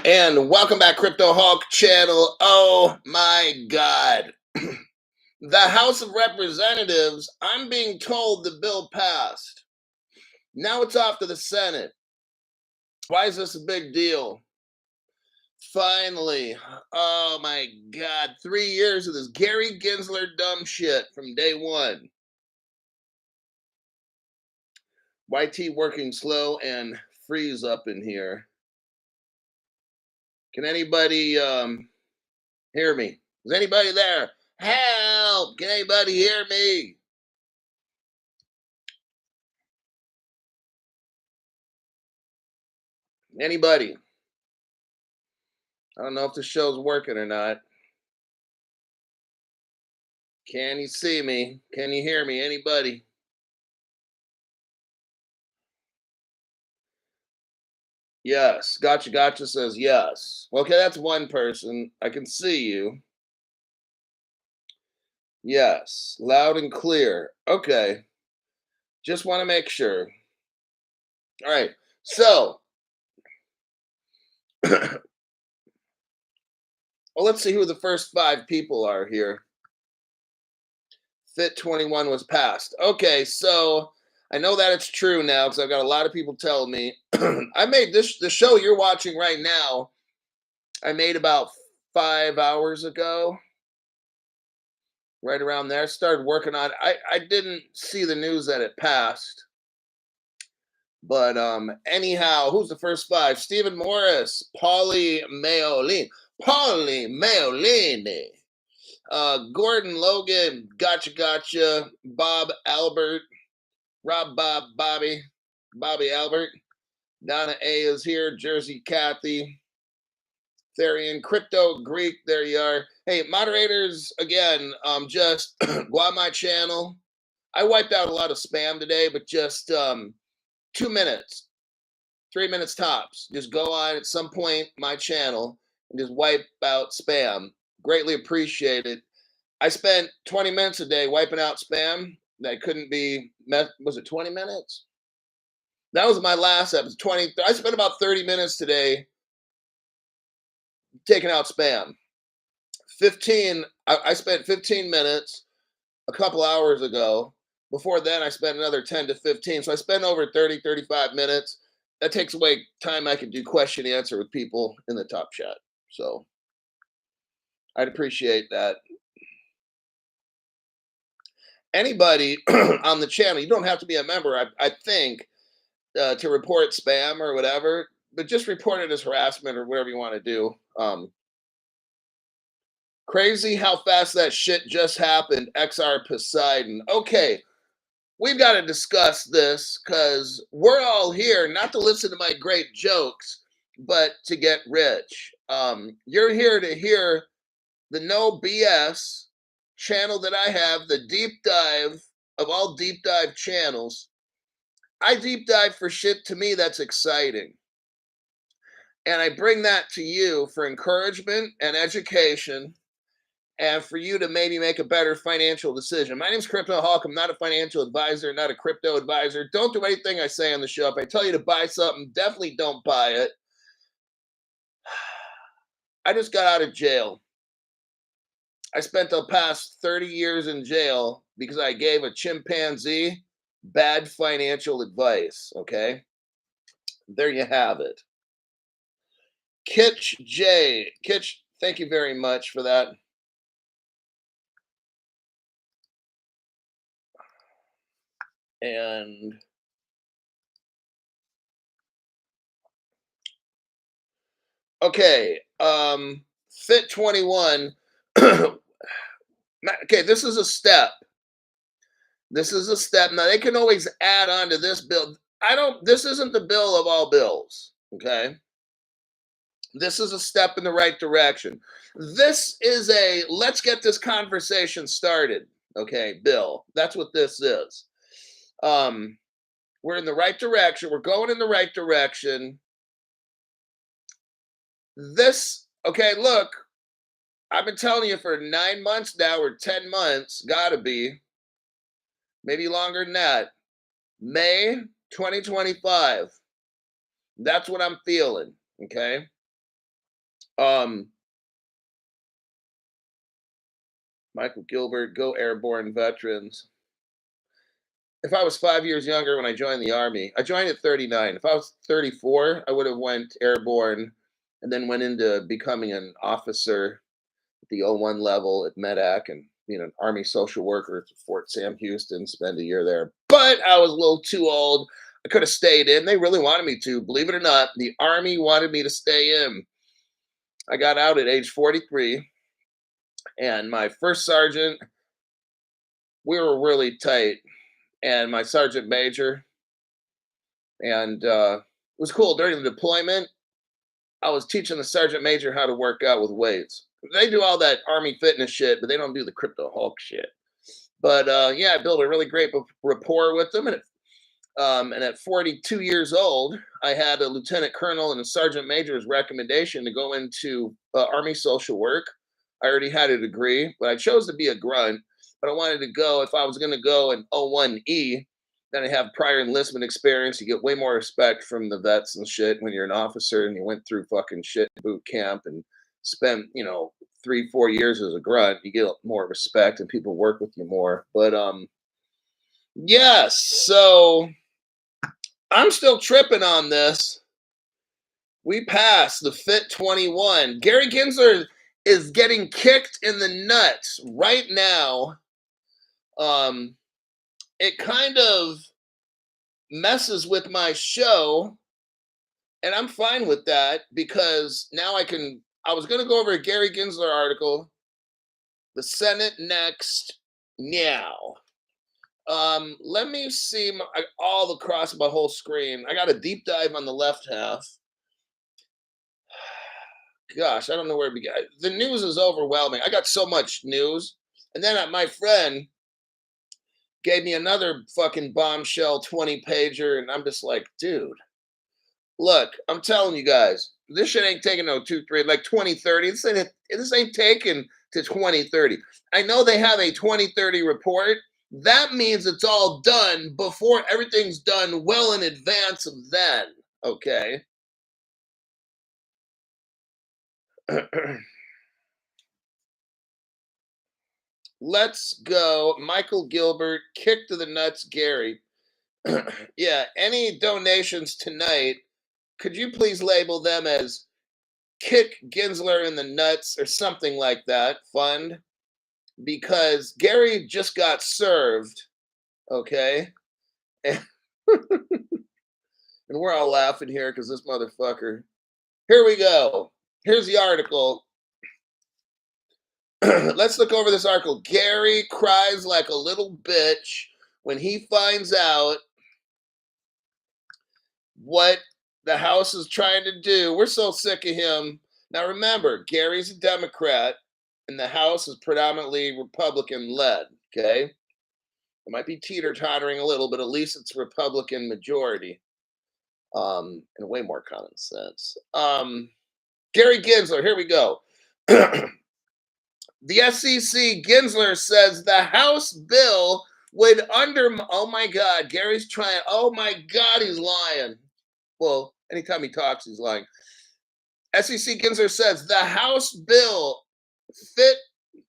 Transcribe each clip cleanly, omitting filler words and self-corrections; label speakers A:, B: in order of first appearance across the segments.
A: And welcome back, Crypto Hawk channel. Oh my God. The House of Representatives, I'm being told the bill passed. Now it's off to the Senate. Why is this a big deal? Finally. Oh my God. 3 years of this Gary Gensler dumb shit from day one. YT working slow and freeze up in here. Can anybody hear me? Is anybody there? Help! Can anybody hear me? Anybody? I don't know if the show's working or not. Can you see me? Can you hear me? Anybody? Yes. Gotcha says yes. Okay, that's one person. I can see you. Yes. Loud and clear. Okay. Just want to make sure. All right. So, well, let's see who the first five people are here. Fit 21 was passed. Okay, so I know that it's true now because I've got a lot of people telling me. I made the show you're watching right now. I made about 5 hours ago, right around there. Started working on it. I didn't see the news that it passed. But anyhow, who's the first five? Stephen Morris, Paulie Maolini. Paulie Maolini. Gordon Logan, gotcha. Bob Albert, Bobby Albert. Donna A is here. Jersey Kathy, Therian, Crypto Greek. There you are. Hey, moderators, again, just go on my channel. I wiped out a lot of spam today, but just 2 minutes, 3 minutes tops. Just go on at some point my channel and just wipe out spam. Greatly appreciate it. I spent 20 minutes a day wiping out spam that couldn't be met. Was it 20 minutes? That was my last episode. 20. I spent about 30 minutes today taking out spam. 15. I spent 15 minutes a couple hours ago. Before then, I spent another 10 to 15. So I spent over 30, 35 minutes. That takes away time I could do question and answer with people in the top chat. So I'd appreciate that. Anybody on the channel, you don't have to be a member, I think, to report spam or whatever, but just report it as harassment or whatever you want to do. Crazy how fast that shit just happened. XR Poseidon. Okay, we've got to discuss this because we're all here not to listen to my great jokes, but to get rich. You're here to hear the no BS channel that I have, the deep dive of all deep dive channels. I deep dive for shit to me that's exciting. And I bring that to you for encouragement and education and for you to maybe make a better financial decision. My name's Crypto Hawk. I'm not a financial advisor, not a crypto advisor. Don't do anything I say on the show. If I tell you to buy something, definitely don't buy it. I just got out of jail. I spent the past 30 years in jail because I gave a chimpanzee bad financial advice, okay? There you have it. Kitch J. Kitch, thank you very much for that. And okay, Fit 21. Okay, this is a step. This is a step. Now they can always add on to this bill. This isn't the bill of all bills, okay? This is a step in the right direction. This is a let's get this conversation started, okay, bill. That's what this is. We're in the right direction. We're going in the right direction. This, okay, look, I've been telling you for 9 months now, or 10 months, gotta be, maybe longer than that. May 2025. That's what I'm feeling, okay? Um, Michael Gilbert, go airborne veterans. If I was 5 years younger when I joined the army, I joined at 39. If I was 34, I would have went airborne and then went into becoming an officer at the O1 level at Medac and being an army social worker at Fort Sam Houston, spend a year there. But I was a little too old. I could have stayed in. They really wanted me to. Believe it or not, the army wanted me to stay in. I got out at age 43, and my first sergeant, we were really tight, and my sergeant major, and it was cool. During the deployment, I was teaching the sergeant major how to work out with weights. They do all that army fitness shit, but they don't do the crypto Hulk shit. But yeah, I built a really great rapport with them, and at 42 years old, I had a lieutenant colonel and a sergeant major's recommendation to go into Army social work. I already had a degree, but I chose to be a grunt. But I wanted to go, if I was going to go in 01E, then I have prior enlistment experience. You get way more respect from the vets and shit when you're an officer and you went through fucking shit boot camp and spent, 3, 4 years as a grunt. You get more respect and people work with you more. But yes, so I'm still tripping on this. We passed the Fit 21. Gary Gensler is getting kicked in the nuts right now. It kind of messes with my show, and I'm fine with that because now I was going to go over a Gary Gensler article, The Senate Next, Meow. Let me see all across my whole screen. I got a deep dive on the left half. Gosh, I don't know where to begin. The news is overwhelming. I got so much news. And then my friend gave me another fucking bombshell 20 pager. And I'm just like, dude, look, I'm telling you guys, this shit ain't taking no 2, 3, like 2030. This ain't taking to 2030. I know they have a 2030 report. That means it's all done before everything's done well in advance of then. Okay. Let's go. Michael Gilbert, kick to the nuts, Gary. Yeah, any donations tonight, could you please label them as kick Gensler in the nuts or something like that? Fund. Because Gary just got served, okay? And, and we're all laughing here because this motherfucker. Here we go. Here's the article. Let's look over this article. Gary cries like a little bitch when he finds out what the House is trying to do. We're so sick of him. Now remember, Gary's a Democrat and the House is predominantly Republican led. Okay. It might be teeter-tottering a little, but at least it's Republican majority. And way more common sense. Gary Gensler, here we go. The SEC, Gensler says the House bill would oh my God, Gary's trying, oh my God, he's lying. Well, anytime he talks, he's lying. SEC Gensler says the House bill Fit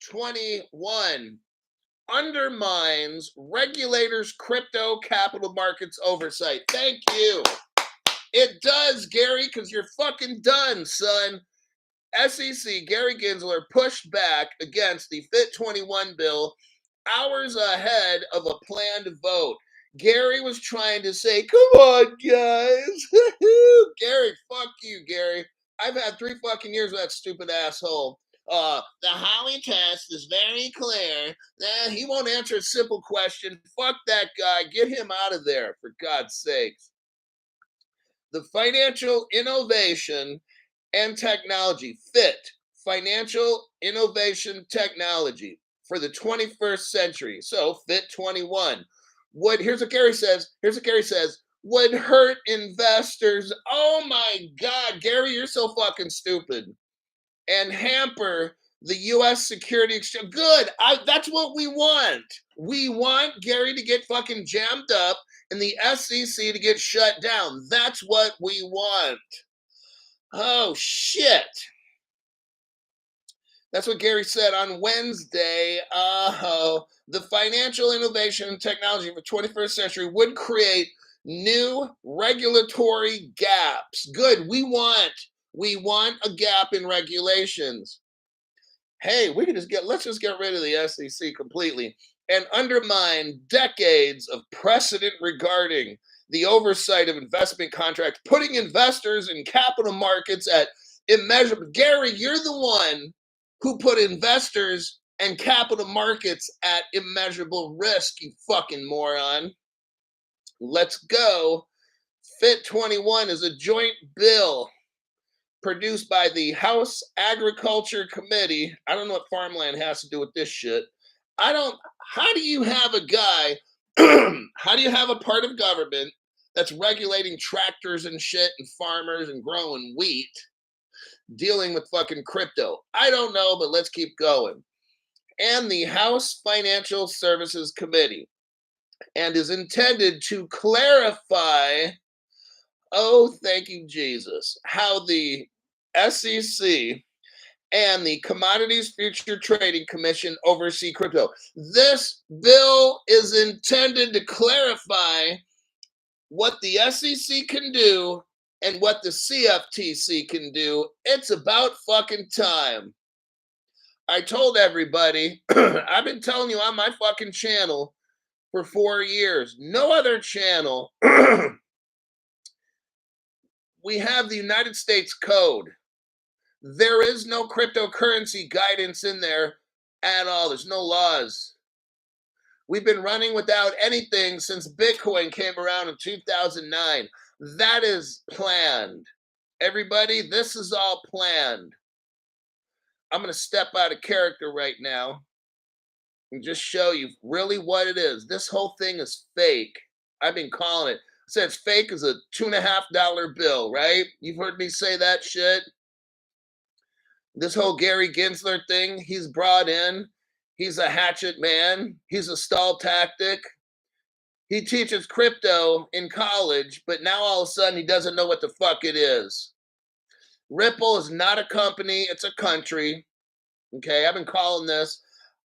A: 21 undermines regulators' crypto capital markets oversight. Thank you. It does, Gary, because you're fucking done, son. SEC Gary Gensler pushed back against the Fit 21 bill hours ahead of a planned vote. Gary was trying to say, come on, guys. Gary, fuck you, Gary. I've had 3 fucking years with that stupid asshole. The Howey test is very clear. He won't answer a simple question. Fuck that guy. Get him out of there, for God's sakes. The Financial Innovation and Technology, FIT, Financial Innovation Technology for the 21st century. So Fit 21 here's what Gary says, would hurt investors. Oh my God, Gary, you're so fucking stupid. And hamper the U.S. security exchange. Good. That's what we want. We want Gary to get fucking jammed up and the SEC to get shut down. That's what we want. Oh, shit. That's what Gary said on Wednesday. The financial innovation and technology of the 21st century would create new regulatory gaps. Good. We want a gap in regulations. Hey, let's just get rid of the SEC completely and undermine decades of precedent regarding the oversight of investment contracts, putting investors in capital markets at immeasurable. Gary, you're the one who put investors and capital markets at immeasurable risk, you fucking moron. Let's go. Fit 21 is a joint bill produced by the House Agriculture Committee. I don't know what farmland has to do with this shit. How do you have a guy, how do you have a part of government that's regulating tractors and shit and farmers and growing wheat dealing with fucking crypto? I don't know, but let's keep going. And the House Financial Services Committee, and is intended to clarify, oh, thank you, Jesus, how the SEC and the Commodities Future Trading Commission oversee crypto. This bill is intended to clarify what the SEC can do and what the CFTC can do. It's about fucking time. I told everybody, I've been telling you on my fucking channel for 4 years, no other channel. We have the United States Code. There is no cryptocurrency guidance in there at all. There's no laws. We've been running without anything since Bitcoin came around in 2009. That is planned. Everybody, this is all planned. I'm going to step out of character right now and just show you really what it is. This whole thing is fake. I've been calling it. I said it's fake as a $2.50 bill, right? You've heard me say that shit. This whole Gary Gensler thing he's brought in, he's a hatchet man. He's a stall tactic. He teaches crypto in college, but now all of a sudden he doesn't know what the fuck it is. Ripple is not a company, it's a country. Okay, I've been calling this.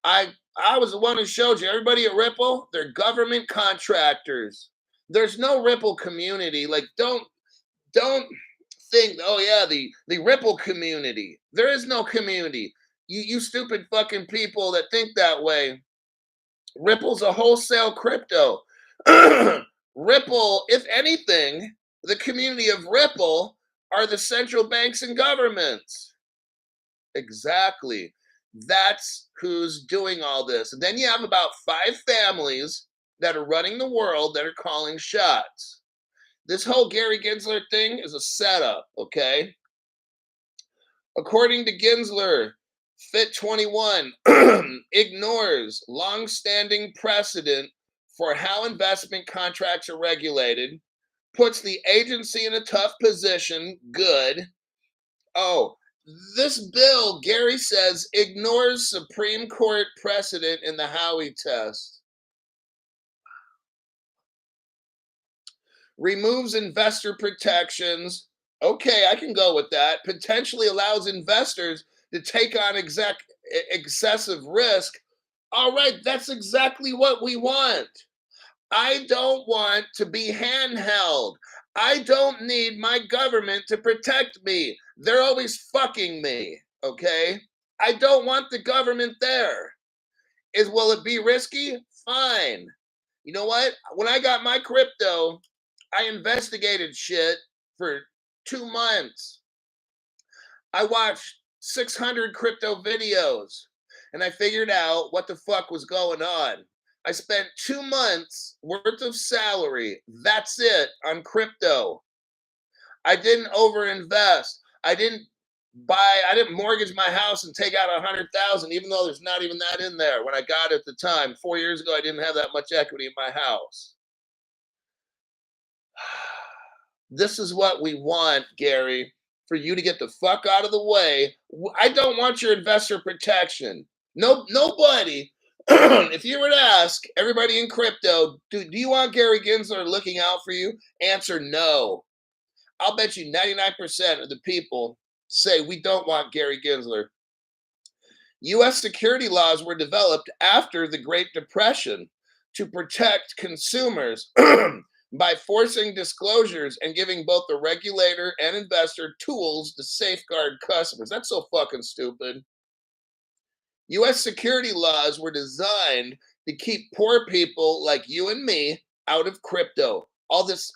A: I was the one who showed you. Everybody at Ripple, they're government contractors. There's no Ripple community. Like, don't think, oh yeah, the Ripple community. There is no community. You stupid fucking people that think that way. Ripple's a wholesale crypto. Ripple, if anything, the community of Ripple are the central banks and governments. Exactly. That's who's doing all this. And then you have about 5 families that are running the world that are calling shots. This whole Gary Gensler thing is a setup, okay? According to Gensler, Fit 21 ignores long-standing precedent for how investment contracts are regulated, puts the agency in a tough position. Good. Oh, this bill, Gary says, ignores Supreme Court precedent in the Howey test. Removes investor protections. Okay, I can go with that. Potentially allows investors to take on excessive risk. All right, that's exactly what we want. I don't want to be handheld. I don't need my government to protect me. They're always fucking me, okay? I don't want the government there. Will it be risky? Fine. You know what? When I got my crypto, I investigated shit for 2 months. I watched 600 crypto videos and I figured out what the fuck was going on. I spent 2 months worth of salary. That's it on crypto. I didn't overinvest. I didn't mortgage my house and take out 100,000, even though there's not even that in there. When I got it at the time, 4 years ago, I didn't have that much equity in my house. This is what we want, Gary, for you to get the fuck out of the way. I don't want your investor protection. No, nobody. If you were to ask everybody in crypto, do you want Gary Gensler looking out for you? Answer no. I'll bet you 99% of the people say we don't want Gary Gensler. US security laws were developed after the Great Depression to protect consumers by forcing disclosures and giving both the regulator and investor tools to safeguard customers. That's so fucking stupid. US security laws were designed to keep poor people like you and me out of crypto. All this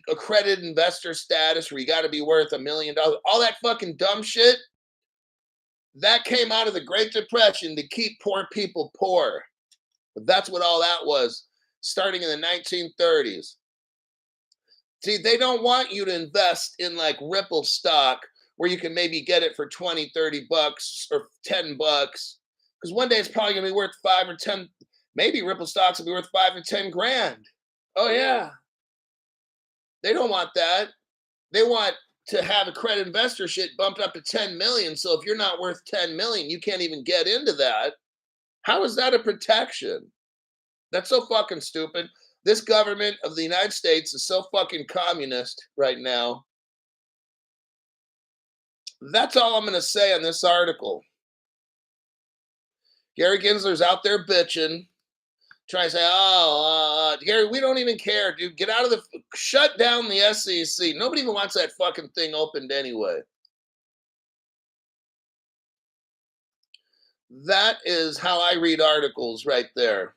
A: accredited investor status where you got to be worth $1 million, all that fucking dumb shit, that came out of the Great Depression to keep poor people poor. But that's what all that was, starting in the 1930s. See, they don't want you to invest in like Ripple stock where you can maybe get it for 20, 30 bucks or 10 bucks. Because one day it's probably gonna be worth 5 or 10. Maybe Ripple stocks will be worth 5 or 10 grand. Oh yeah. They don't want that. They want to have a credit investor shit bumped up to 10 million. So if you're not worth 10 million, you can't even get into that. How is that a protection? That's so fucking stupid. This government of the United States is so fucking communist right now. That's all I'm going to say on this article. Gary Gensler's out there bitching, trying to say, oh, Gary, we don't even care, dude. Get out of shut down the SEC. Nobody even wants that fucking thing opened anyway. That is how I read articles right there.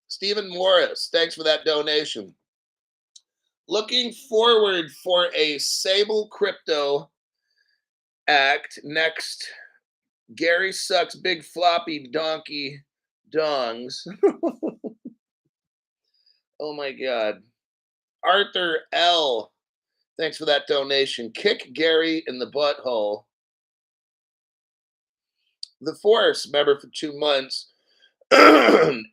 A: Stephen Morris, thanks for that donation. Looking forward for a Sable Crypto Act next. Gary sucks big floppy donkey dongs. Oh my God. Arthur L. Thanks for that donation. Kick Gary in the butthole. The Force, member for 2 months.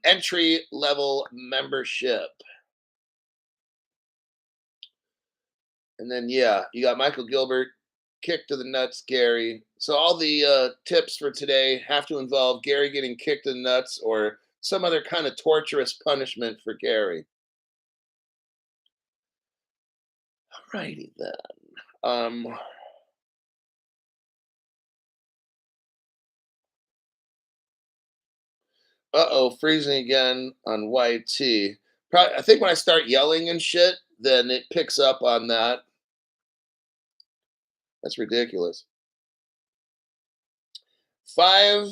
A: Entry level membership. And then, yeah, you got Michael Gilbert, kick to the nuts, Gary. So all the tips for today have to involve Gary getting kicked in the nuts or some other kind of torturous punishment for Gary. Alrighty then. Freezing again on YT. Probably, I think when I start yelling and shit, then it picks up on that. That's ridiculous. 5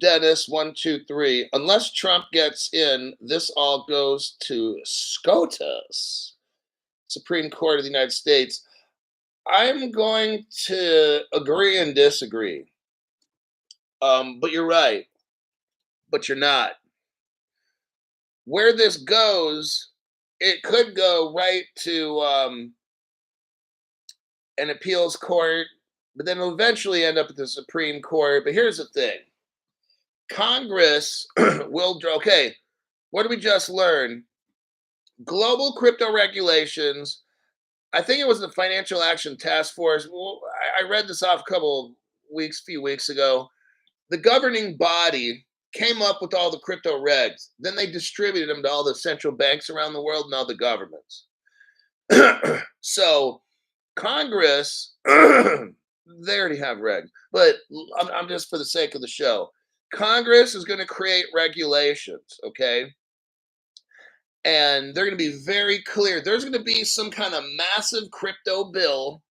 A: Dennis 123. Unless Trump gets in, this all goes to SCOTUS, Supreme Court of the United States. I'm going to agree and disagree. But you're right. But you're not. Where this goes, it could go right to an appeals court, but then it'll eventually end up at the Supreme Court. But here's the thing. Congress will, okay, what did we just learn? Global crypto regulations. I think it was the Financial Action Task Force. Well, I read this off a few weeks ago. The governing body came up with all the crypto regs. Then they distributed them to all the central banks around the world and all the governments. So Congress, they already have regs, but I'm just for the sake of the show. Congress is going to create regulations, okay? And they're going to be very clear. There's going to be some kind of massive crypto bill.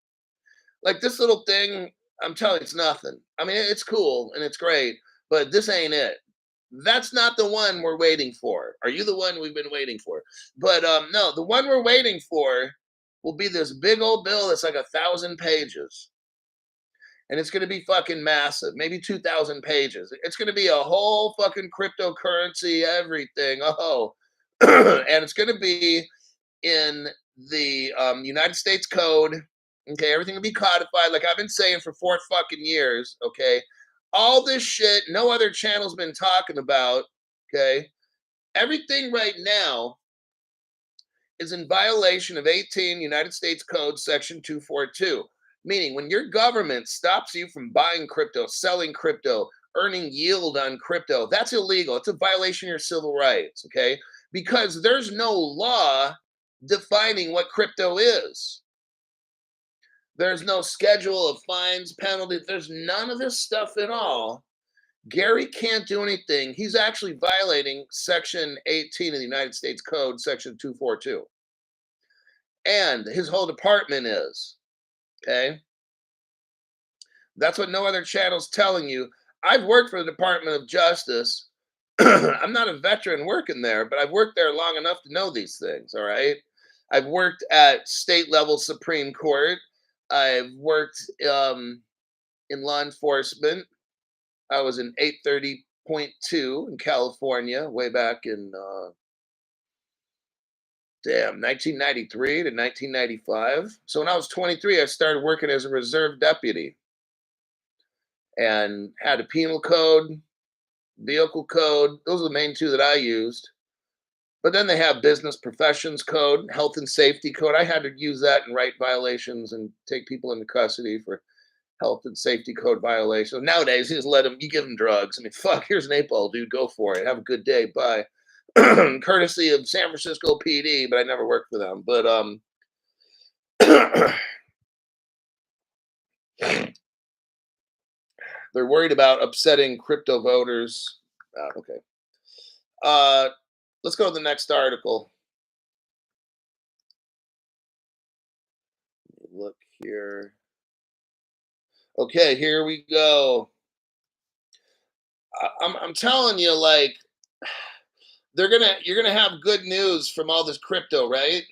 A: Like this little thing, I'm telling you, it's nothing. I mean, it's cool and it's great, but this ain't it. That's not the one we're waiting for. Are you the one we've been waiting for? But no, the one we're waiting for will be this big old bill that's like 1,000 pages. And it's going to be fucking massive, maybe 2,000 pages. It's going to be a whole fucking cryptocurrency, everything. Oh, and it's going to be in the United States Code. Okay, everything will be codified, like I've been saying for 4 fucking years. Okay, all this shit, no other channel's been talking about. Okay, everything right now is in violation of 18 United States Code Section 242. Meaning, when your government stops you from buying crypto, selling crypto, earning yield on crypto, that's illegal. It's a violation of your civil rights, okay? Because there's no law defining what crypto is. There's no schedule of fines, penalties. There's none of this stuff at all. Gary can't do anything. He's actually violating Section 18 of the United States Code, Section 242. And his whole department is. Okay. That's what no other channel's telling you. I've worked for the Department of Justice. I'm not a veteran working there, but I've worked there long enough to know these things. All right. I've worked at state level Supreme Court. I've worked in law enforcement. I was in 830.2 in California way back in 1993 to 1995. So when I was 23, I started working as a reserve deputy and had a penal code, vehicle code. Those are the main two that I used. But then they have business professions code, health and safety code. I had to use that and write violations and take people into custody for health and safety code violations. Nowadays, you just let them, you give them drugs. I mean, fuck, here's an 8-ball, dude. Go for it. Have a good day. Bye. Courtesy of San Francisco PD, but I never worked for them. But they're worried about upsetting crypto voters. Okay. Let's go to the next article. Look here. Okay, here we go. I'm telling you, like, you're gonna have good news from all this crypto, right?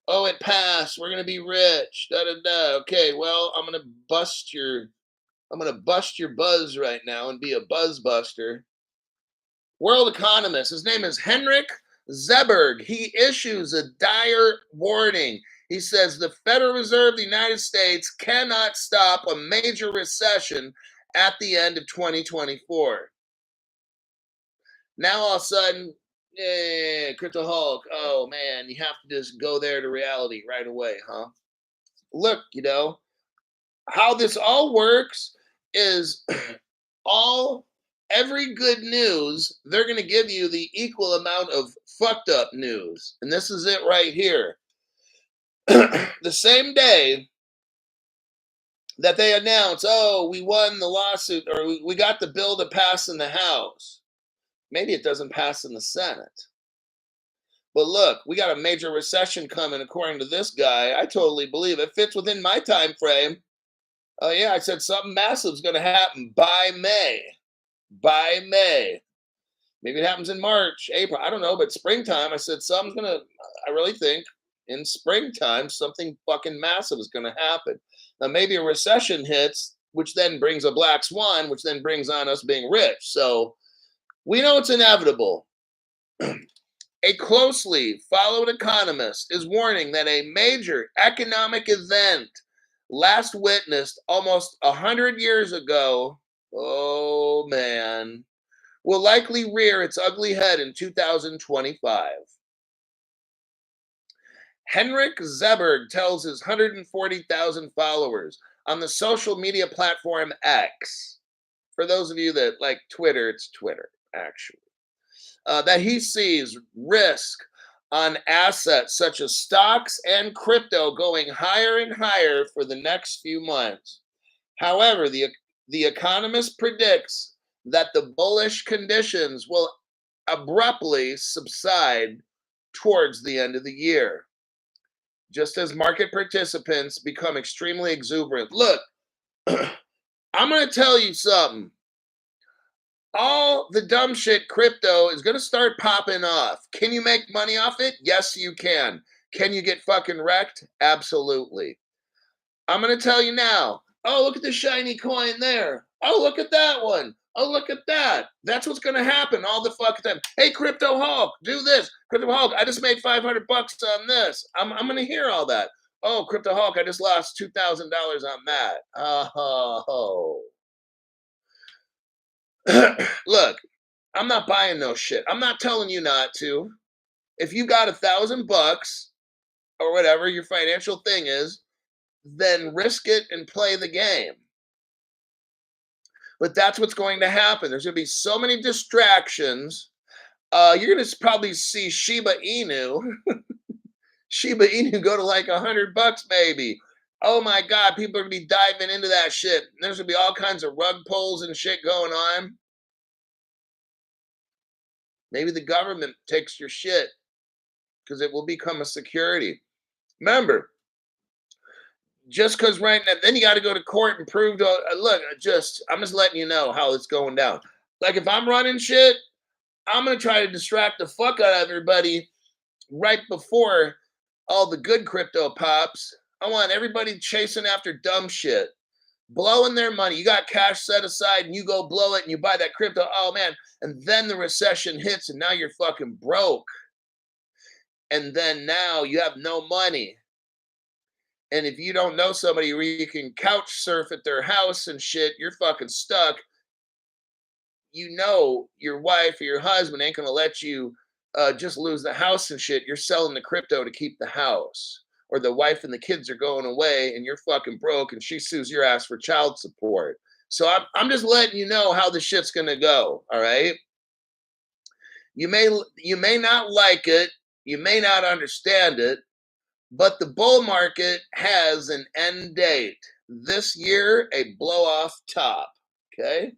A: Oh, it passed. We're gonna be rich. Da da da. Okay, well, I'm gonna bust your buzz right now and be a buzz buster. World economist. His name is Henrik Zeberg. He issues a dire warning. He says the Federal Reserve of the United States cannot stop a major recession at the end of 2024. Now all of a sudden, Crypto Hulk, oh man, you have to just go there to reality right away, huh? Look, how this all works is every good news, they're going to give you the equal amount of fucked up news. And this is it right here. The same day that they announce, oh, we won the lawsuit or we got the bill to pass in the House. Maybe it doesn't pass in the Senate. But look, we got a major recession coming according to this guy. I totally believe it fits within my time frame. Oh yeah, I said something massive is going to happen by May. By May. Maybe it happens in March, April. I don't know, but springtime, I said I really think in springtime, something fucking massive is going to happen. Now, maybe a recession hits, which then brings a black swan, which then brings on us being rich. So we know it's inevitable. A closely followed economist is warning that a major economic event last witnessed almost 100 years ago, oh man, will likely rear its ugly head in 2025. Henrik Zeberg tells his 140,000 followers on the social media platform X. For those of you that like Twitter, it's Twitter, actually. That he sees risk on assets such as stocks and crypto going higher and higher for the next few months. However, the economist predicts that the bullish conditions will abruptly subside towards the end of the year, just as market participants become extremely exuberant. Look, I'm going to tell you something. All the dumb shit crypto is going to start popping off. Can you make money off it? Yes, you can. Can you get fucking wrecked? Absolutely. I'm going to tell you now. Oh, look at the shiny coin there. Oh, look at that one. Oh, look at that. That's what's going to happen all the fucking time. Hey, Crypto Hulk, do this. Crypto Hulk, I just made $500 on this. I'm going to hear all that. Oh, Crypto Hulk, I just lost $2,000 on that. Oh. Look, I'm not buying no shit. I'm not telling you not to. If you got $1,000 or whatever your financial thing is, then risk it and play the game. But that's what's going to happen. There's going to be so many distractions. You're going to probably see Shiba Inu go to like $100 maybe. Oh my God, people are gonna be diving into that shit. There's gonna be all kinds of rug pulls and shit going on. Maybe the government takes your shit because it will become a security. Remember, just because right now, then you got to go to court and prove to look. I'm just letting you know how it's going down. Like if I'm running shit, I'm gonna try to distract the fuck out of everybody right before all the good crypto pops. I want everybody chasing after dumb shit, blowing their money. You got cash set aside and you go blow it and you buy that crypto. Oh man. And then the recession hits and now you're fucking broke. And then now you have no money. And if you don't know somebody where you can couch surf at their house and shit, you're fucking stuck. You know your wife or your husband ain't gonna let you just lose the house and shit. You're selling the crypto to keep the house. Or the wife and the kids are going away and you're fucking broke and she sues your ass for child support. So I'm just letting you know how the shit's gonna go. All right. You may not like it, you may not understand it, but the bull market has an end date. This year, a blow off top. Okay.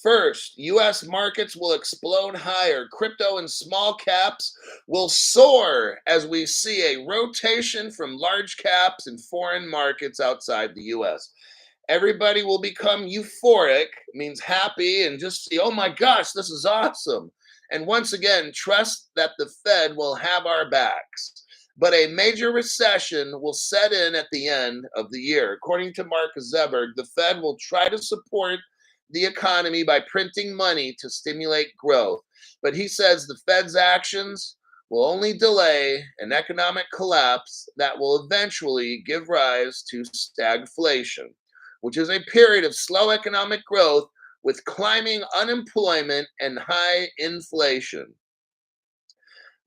A: First, US markets will explode higher. Crypto and small caps will soar as we see a rotation from large caps and foreign markets outside the US. Everybody will become euphoric, means happy, and just see, oh my gosh, this is awesome. And once again, trust that the Fed will have our backs. But a major recession will set in at the end of the year. According to Mark Zuckerberg, the Fed will try to support the economy by printing money to stimulate growth. But he says the Fed's actions will only delay an economic collapse that will eventually give rise to stagflation, which is a period of slow economic growth with climbing unemployment and high inflation.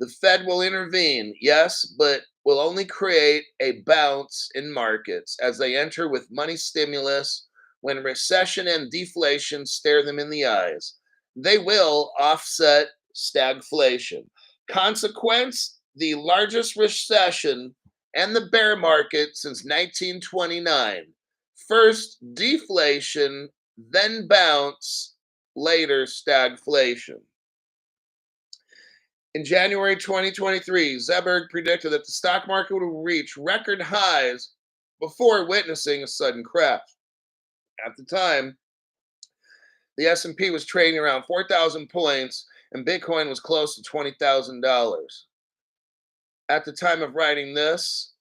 A: The Fed will intervene, yes, but will only create a bounce in markets as they enter with money stimulus when recession and deflation stare them in the eyes. They will offset stagflation. Consequence, the largest recession and the bear market since 1929. First deflation, then bounce, later stagflation. In January 2023, Zuckerberg predicted that the stock market would reach record highs before witnessing a sudden crash. At the time, the S&P was trading around 4,000 points and Bitcoin was close to $20,000. At the time of writing this,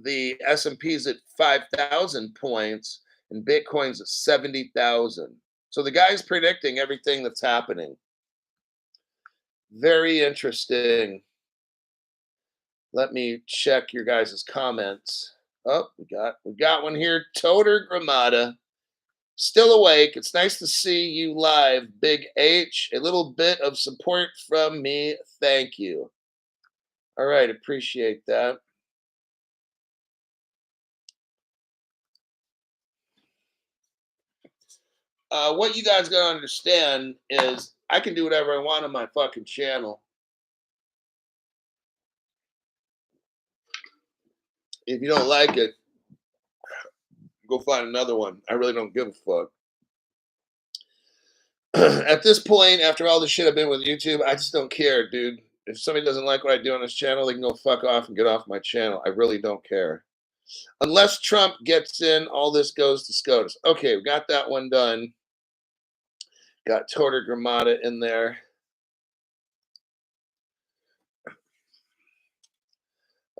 A: the S&P is at 5,000 points and Bitcoin's at 70,000. So the guy's predicting everything that's happening. Very interesting. Let me check your guys' comments. Oh, we got one here. Toter Gramada. Still awake. It's nice to see you live, Big H. A little bit of support from me. Thank you. All right, appreciate that. What you guys gotta understand is I can do whatever I want on my fucking channel. If you don't like it, go find another one. I really don't give a fuck. At this point, after all the shit I've been with YouTube, I just don't care, dude. If somebody doesn't like what I do on this channel, they can go fuck off and get off my channel. I really don't care. Unless Trump gets in, all this goes to SCOTUS. Okay, we got that one done. Got Toter Gramada in there.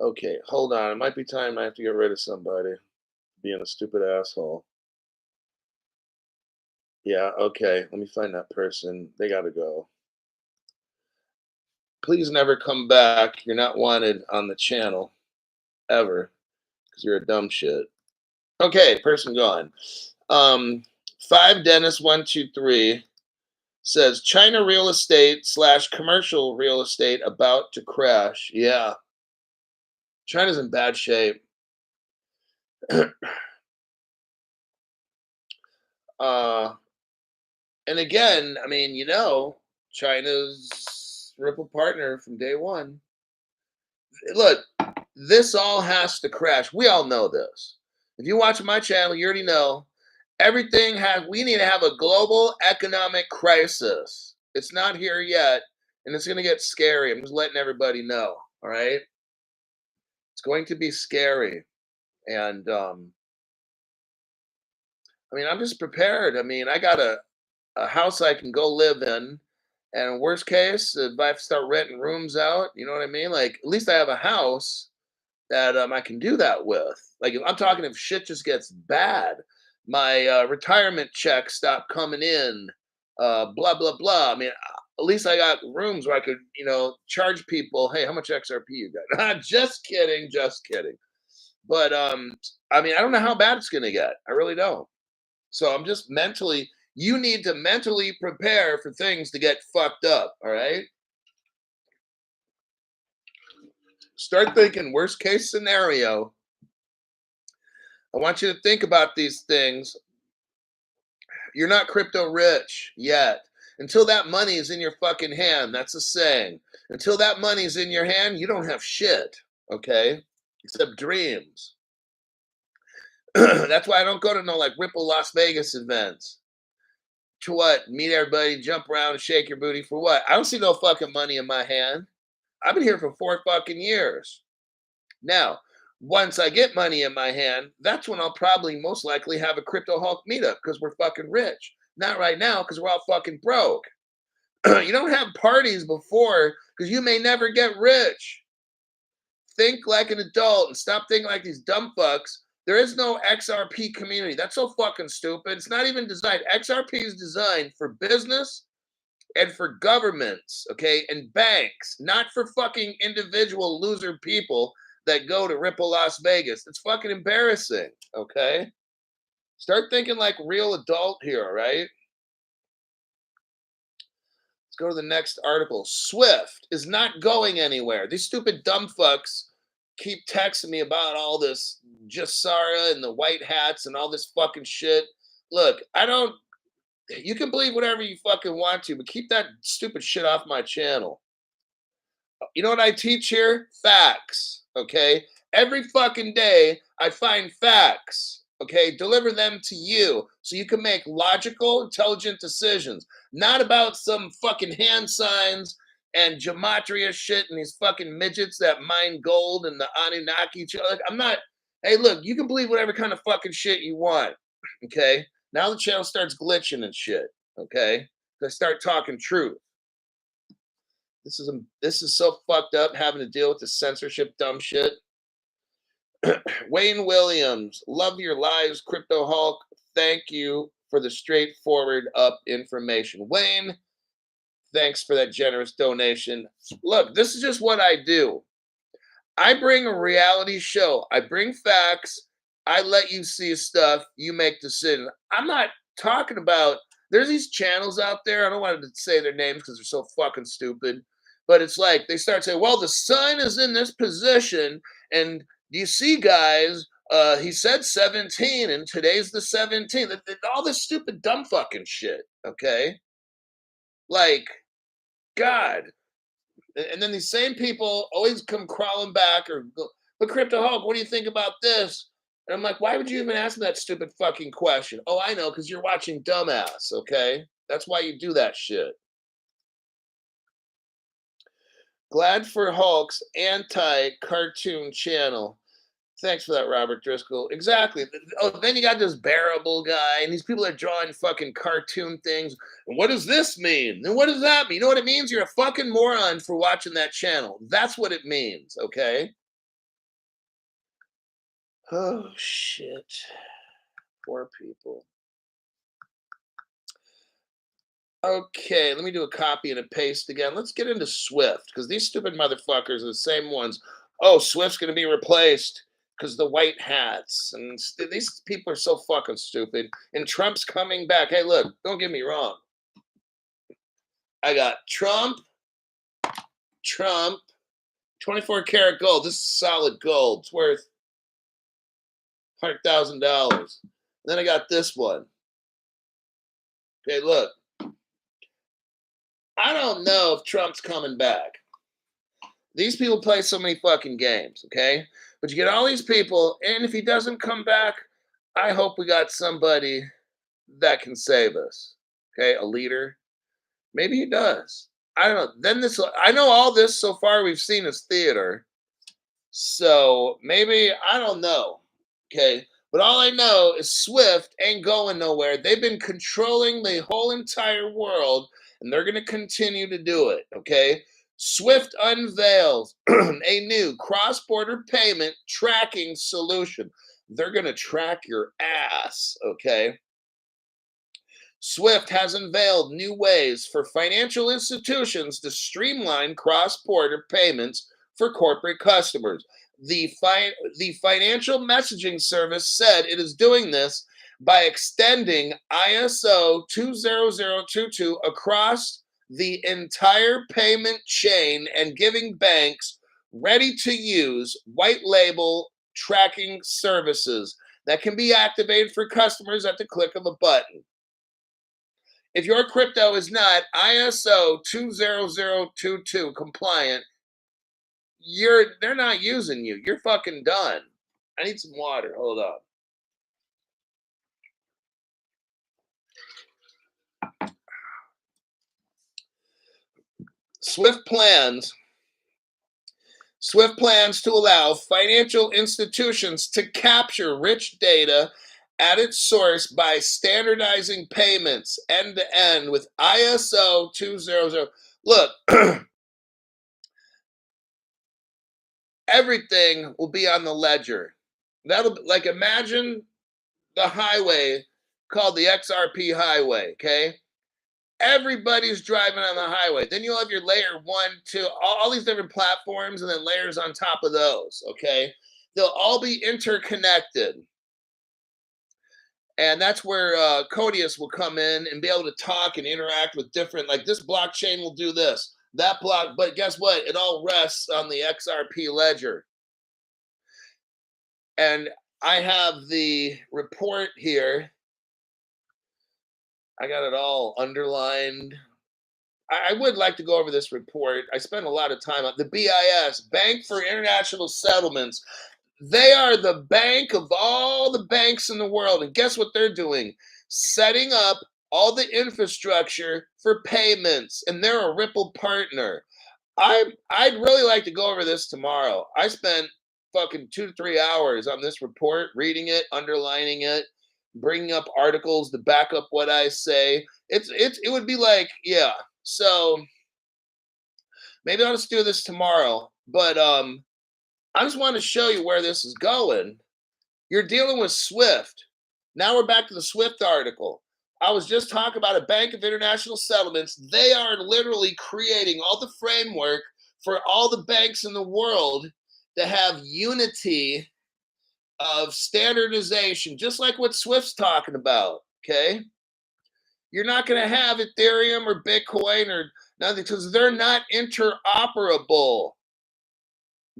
A: Okay, hold on. It might be time I have to get rid of somebody being a stupid asshole. Yeah, okay. Let me find that person. They got to go. Please never come back. You're not wanted on the channel ever because you're a dumb shit. Okay, person gone. 5Dennis123 says China real estate / commercial real estate about to crash. Yeah. China's in bad shape. And again, I mean, China's Ripple partner from day one. Look, This all has to crash. We all know this. If you watch my channel, you already know everything has, we need to have a global economic crisis. It's not here yet, and it's going to get scary. I'm just letting everybody know. All right. It's going to be scary. And I mean, I'm just prepared. I mean, I got a house I can go live in. And worst case, if I have to start renting rooms out, you know what I mean? Like, at least I have a house that I can do that with. Like, I'm talking if shit just gets bad, my retirement checks stop coming in, blah, blah, blah. I mean, at least I got rooms where I could, charge people, hey, how much XRP you got? Just kidding, just kidding. But I mean, I don't know how bad it's going to get. I really don't. So I'm just mentally, you need to mentally prepare for things to get fucked up. All right. Start thinking worst case scenario. I want you to think about these things. You're not crypto rich yet. Until that money is in your fucking hand, that's a saying. Until that money is in your hand, you don't have shit. Okay. Except dreams. That's why I don't go to no like Ripple Las Vegas events. To what? Meet everybody, jump around, and shake your booty for what? I don't see no fucking money in my hand. I've been here for 4 fucking years. Now, once I get money in my hand, that's when I'll probably most likely have a crypto Hulk meetup because we're fucking rich. Not right now because we're all fucking broke. You don't have parties before because you may never get rich. Think like an adult and stop thinking like these dumb fucks. There is no XRP community. That's so fucking stupid. It's not even designed. XRP is designed for business and for governments, okay, and banks, not for fucking individual loser people that go to Ripple Las Vegas. It's fucking embarrassing, okay? Start thinking like real adult here, right? Let's go to the next article. Swift is not going anywhere. These stupid dumb fucks keep texting me about all this Jassara and the white hats and all this fucking shit. Look, you can believe whatever you fucking want to, but keep that stupid shit off my channel. You know what I teach here? Facts, okay? Every fucking day, I find facts, okay? Deliver them to you so you can make logical, intelligent decisions. Not about some fucking hand signs and gematria shit and these fucking midgets that mine gold and the Anunnaki. Like, hey, look, you can believe whatever kind of fucking shit you want, okay? Now the channel starts glitching and shit, okay? I start talking truth. This is so fucked up having to deal with the censorship dumb shit. Wayne Williams, love your lives, Crypto Hulk. Thank you for the straightforward up information. Wayne, thanks for that generous donation. Look, this is just what I do. I bring a reality show. I bring facts. I let you see stuff. You make decisions. I'm not talking about, there's these channels out there. I don't want to say their names because they're so fucking stupid. But it's like they start saying, well, the sun is in this position. And you see, guys, he said 17 and today's the 17th. All this stupid dumb fucking shit. Okay. Like, God. And then these same people always come crawling back or go, but Crypto Hulk, what do you think about this? And I'm like, why would you even ask me that stupid fucking question? Oh, I know, because you're watching Dumbass, okay? That's why you do that shit. Glad for Hulk's anti-cartoon channel. Thanks for that, Robert Driscoll. Exactly. Oh, then you got this bearable guy, and these people are drawing fucking cartoon things. And what does this mean? And what does that mean? You know what it means? You're a fucking moron for watching that channel. That's what it means, okay? Oh, shit. Poor people. Okay, let me do a copy and a paste again. Let's get into Swift, because these stupid motherfuckers are the same ones. Oh, Swift's going to be replaced because the white hats. And these people are so fucking stupid. And Trump's coming back. Hey, look, don't get me wrong. I got Trump, 24 karat gold. This is solid gold. It's worth $100,000. Then I got this one. Okay, look. I don't know if Trump's coming back. These people play so many fucking games, okay? But you get all these people, and if he doesn't come back, I hope we got somebody that can save us. Okay, a leader. Maybe he does. I don't know. Then this, I know all this so far we've seen is theater. So maybe I don't know. Okay. But all I know is Swift ain't going nowhere. They've been controlling the whole entire world and they're going to continue to do it. Okay. Swift unveils a new cross border payment tracking solution. They're going to track your ass. Okay. Swift has unveiled new ways for financial institutions to streamline cross border payments for corporate customers. The financial messaging service said it is doing this by extending ISO 20022 across the entire payment chain and giving banks ready to use white label tracking services that can be activated for customers at the click of a button. If your crypto is not ISO 20022 compliant, they're not using you. You're fucking done. I need some water. Hold on. Swift plans Swift plans to allow financial institutions to capture rich data at its source by standardizing payments end to end with ISO 200. Look, everything will be on the ledger. That'll like imagine the highway called the XRP highway, okay? Everybody's driving on the highway. Then you'll have your layer one, two, all these different platforms, and then layers on top of those, okay? They'll all be interconnected. And that's where Codius will come in and be able to talk and interact with different, like this blockchain will do this, that block, but guess what? It all rests on the XRP ledger. And I have the report here. I got it all underlined. I would like to go over this report. I spent a lot of time on the BIS, Bank for International Settlements. They are the bank of all the banks in the world. And guess what they're doing? Setting up all the infrastructure for payments. And they're a Ripple partner. I'd really like to go over this tomorrow. I spent fucking 2 to 3 hours on this report, reading it, underlining it, bringing up articles to back up what I say. It would be like, yeah. So maybe I'll just do this tomorrow. But I just want to show you where this is going. You're dealing with Swift. Now we're back to the Swift article. I was just talking about a Bank of International Settlements. They are literally creating all the framework for all the banks in the world to have unity of standardization, just like what Swift's talking about. Okay. You're not going to have Ethereum or Bitcoin or nothing because they're not interoperable.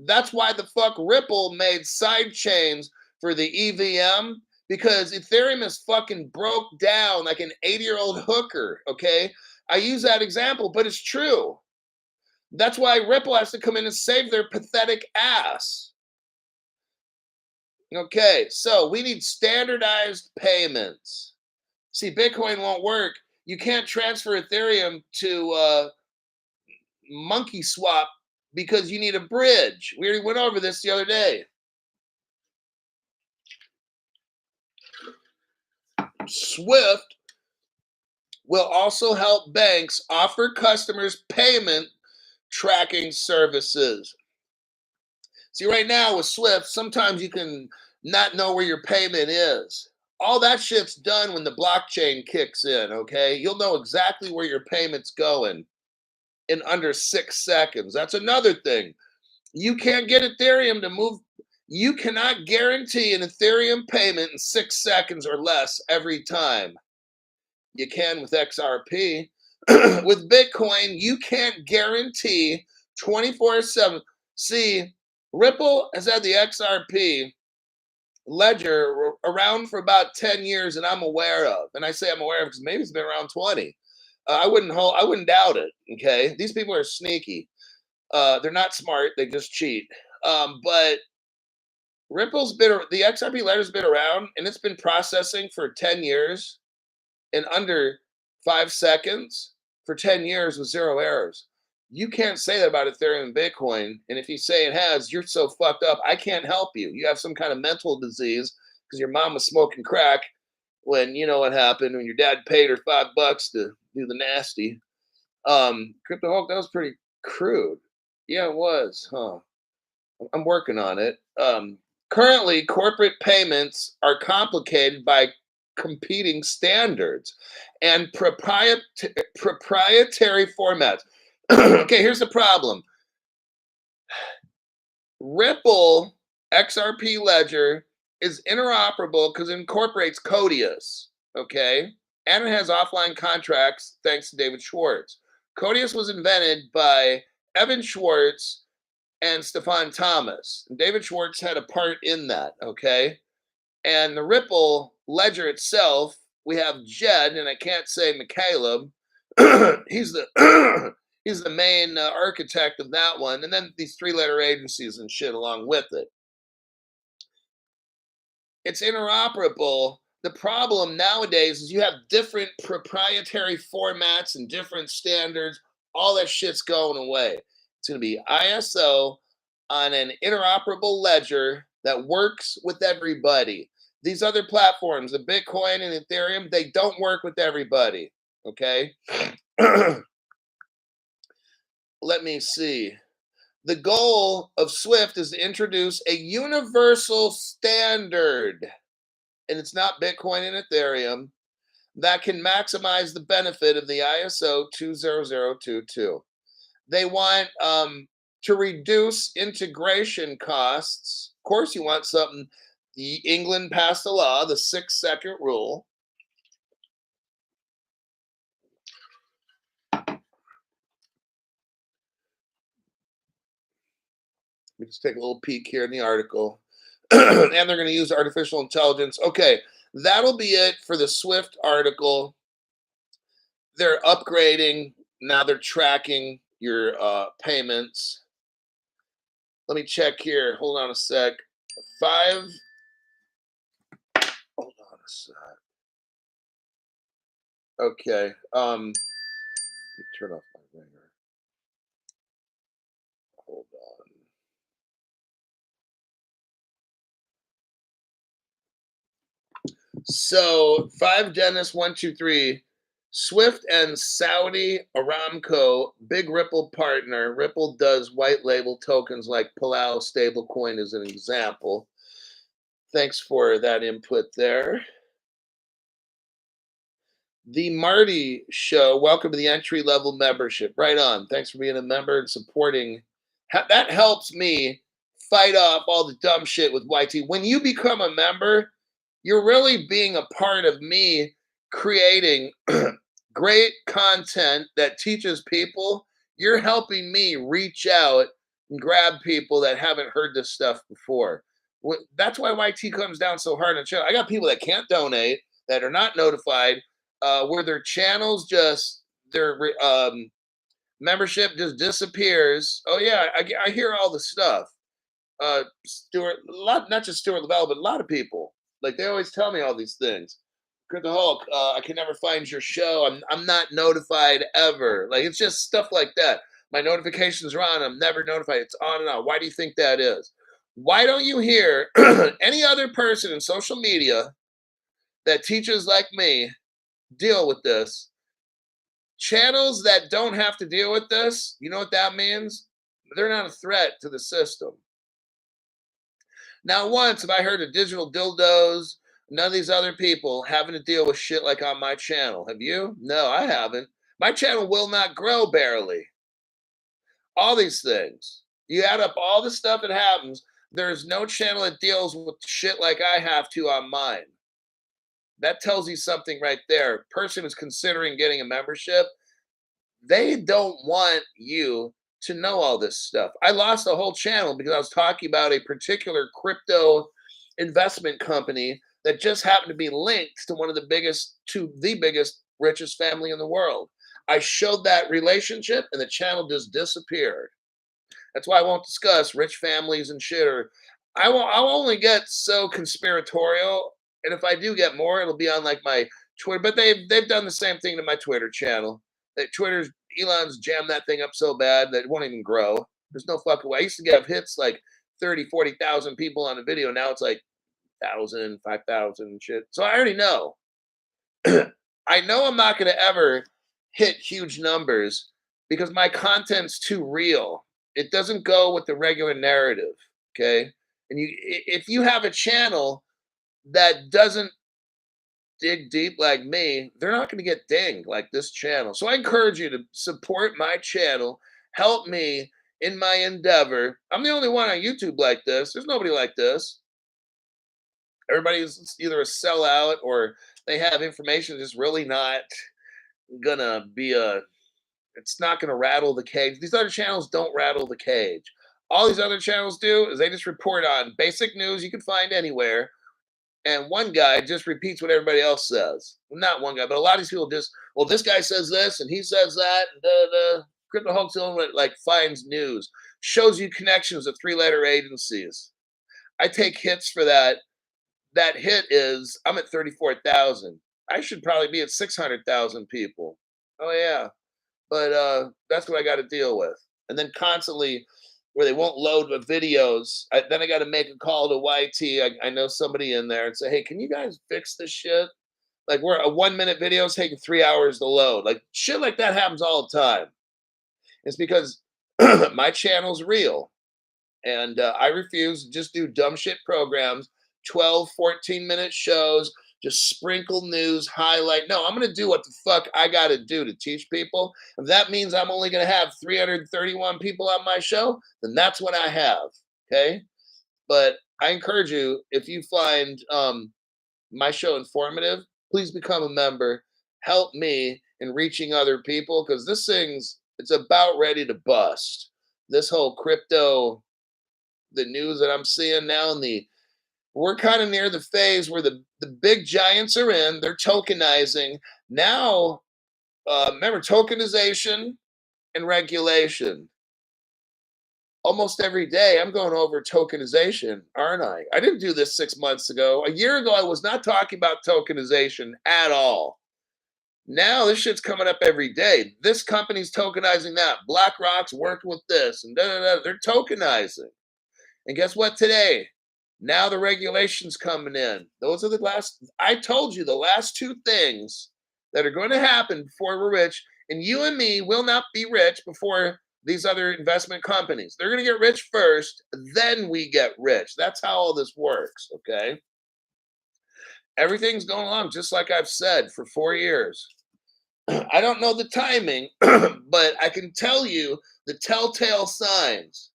A: That's why the fuck Ripple made side chains for the EVM because Ethereum is fucking broke down like an 80-year-old hooker. Okay. I use that example, but it's true. That's why Ripple has to come in and save their pathetic ass. Okay. So we need standardized payments. See, Bitcoin won't work. You can't transfer Ethereum to Monkey Swap because you need a bridge. We already went over this the other day. Swift will also help banks offer customers payment tracking services. See, right now with Swift, sometimes you can not know where your payment is. All that shit's done when the blockchain kicks in, okay? You'll know exactly where your payment's going in under 6 seconds. That's another thing. You can't get Ethereum to move. You cannot guarantee an Ethereum payment in 6 seconds or less every time. You can with XRP. With Bitcoin, you can't guarantee 24/7. See, Ripple has had the XRP ledger around for about 10 years and I'm aware of. And I say I'm aware of because maybe it's been around 20. I wouldn't doubt it. Okay. These people are sneaky. They're not smart, they just cheat. But the XRP ledger's been around and it's been processing for 10 years in under 5 seconds for 10 years with zero errors. You can't say that about Ethereum and Bitcoin. And if you say it has, you're so fucked up. I can't help you. You have some kind of mental disease because your mom was smoking crack when you know what happened when your dad paid her $5 to do the nasty. Crypto Hulk, that was pretty crude. Yeah, it was, huh? I'm working on it. Currently, corporate payments are complicated by competing standards and proprietary formats. Okay, here's the problem. Ripple XRP Ledger is interoperable because it incorporates Codius, okay? And it has offline contracts thanks to David Schwartz. Codius was invented by Evan Schwartz and Stefan Thomas. David Schwartz had a part in that, okay? And the Ripple ledger itself, we have Jed, and I can't say McCaleb. he's the he's the main architect of that one, and then these three-letter agencies and shit along with it. It's interoperable. The problem nowadays is you have different proprietary formats and different standards. All that shit's going away. It's going to be ISO on an interoperable ledger that works with everybody. These other platforms, the Bitcoin and Ethereum, they don't work with everybody. Okay? Let me see. The goal of Swift is to introduce a universal standard, and it's not Bitcoin and Ethereum, that can maximize the benefit of the ISO 20022. They want to reduce integration costs. Of course, you want something. England passed a law, the 6-second rule. Let me just take a little peek here in the article. And they're going to use artificial intelligence. Okay, that'll be it for the Swift article. They're upgrading. Now they're tracking your payments. Let me check here. Hold on a sec. Hold on a sec. Okay. Let me turn off my ringer. Hold on. So 5 Dennis 123. Swift and Saudi Aramco, big Ripple partner. Ripple does white label tokens like Palau stablecoin as an example. Thanks for that input there. The Marty Show, welcome to the entry level membership. Right on. Thanks for being a member and supporting. That helps me fight off all the dumb shit with YT. When you become a member, you're really being a part of me creating great content that teaches people. You're helping me reach out and grab people that haven't heard this stuff before. That's why YT comes down so hard on the channel. I got people that can't donate, that are not notified, where their channels just, their membership just disappears. Oh yeah, I hear all the stuff. Stuart, not just Stuart Lavelle, but a lot of people. Like they always tell me all these things. Crypto Hulk, I can never find your show. I'm not notified ever. Like it's just stuff like that. My notifications are on. I'm never notified. It's on and on. Why do you think that is? Why don't you hear any other person in social media that teaches like me deal with this? Channels that don't have to deal with this, you know what that means? They're not a threat to the system. Now, once have I heard of digital dildos, none of these other people having to deal with shit like on my channel. Have you? No, I haven't. My channel will not grow barely. All these things. You add up all the stuff that happens. There's no channel that deals with shit like I have to on mine. That tells you something right there. Person is considering getting a membership. They don't want you to know all this stuff. I lost the whole channel because I was talking about a particular crypto investment company that just happened to be linked to the biggest, richest family in the world. I showed that relationship and the channel just disappeared. That's why I won't discuss rich families and shit. Or I'll only get so conspiratorial, and if I do get more, it'll be on like my Twitter. But they've done the same thing to my Twitter channel. That Twitter's Elon's jammed that thing up so bad that it won't even grow. There's no fucking way. I used to get hits like 30, 40,000 people on a video. Now it's like 1,000, 5,000 shit. So I already know. I know I'm not going to ever hit huge numbers because my content's too real. It doesn't go with the regular narrative. Okay. And if you have a channel that doesn't dig deep like me, they're not going to get dinged like this channel. So I encourage you to support my channel, help me in my endeavor. I'm the only one on YouTube like this. There's nobody like this. Everybody's either a sellout or they have information that's really not gonna be it's not gonna rattle the cage. These other channels don't rattle the cage. All these other channels do is they just report on basic news you can find anywhere, and one guy just repeats what everybody else says. Well, not one guy, but a lot of these people just, well, this guy says this and he says that, and the Crypto Hulk's the only one that like finds news, shows you connections of three-letter agencies. I take hits for that. That hit is I'm at 34,000. I should probably be at 600,000 people. Oh yeah. But that's what I got to deal with. And then constantly where they won't load the videos, then I got to make a call to YT. I know somebody in there and say, "Hey, can you guys fix this shit?" Like we're a 1 minute video is taking 3 hours to load. Like shit like that happens all the time. It's because my channel's real. And I refuse to just do dumb shit programs, 12, 14-minute shows, just sprinkle news, highlight. No, I'm going to do what the fuck I got to do to teach people. If that means I'm only going to have 331 people on my show, then that's what I have. Okay. But I encourage you, if you find my show informative, please become a member. Help me in reaching other people because it's about ready to bust. This whole crypto, the news that I'm seeing now, we're kind of near the phase where the big giants are in. They're tokenizing now. Remember tokenization and regulation. Almost every day, I'm going over tokenization, aren't I? I didn't do this 6 months ago. A year ago, I was not talking about tokenization at all. Now this shit's coming up every day. This company's tokenizing that. BlackRock's working with this, and da da da. They're tokenizing. And guess what today? Now the regulations coming in. Those are the last, I told you the last two things that are going to happen before we're rich. And you and me will not be rich before these other investment companies. They're going to get rich first, then we get rich. That's how all this works, okay? Everything's going along just like I've said for 4 years. I don't know the timing, but I can tell you the telltale signs.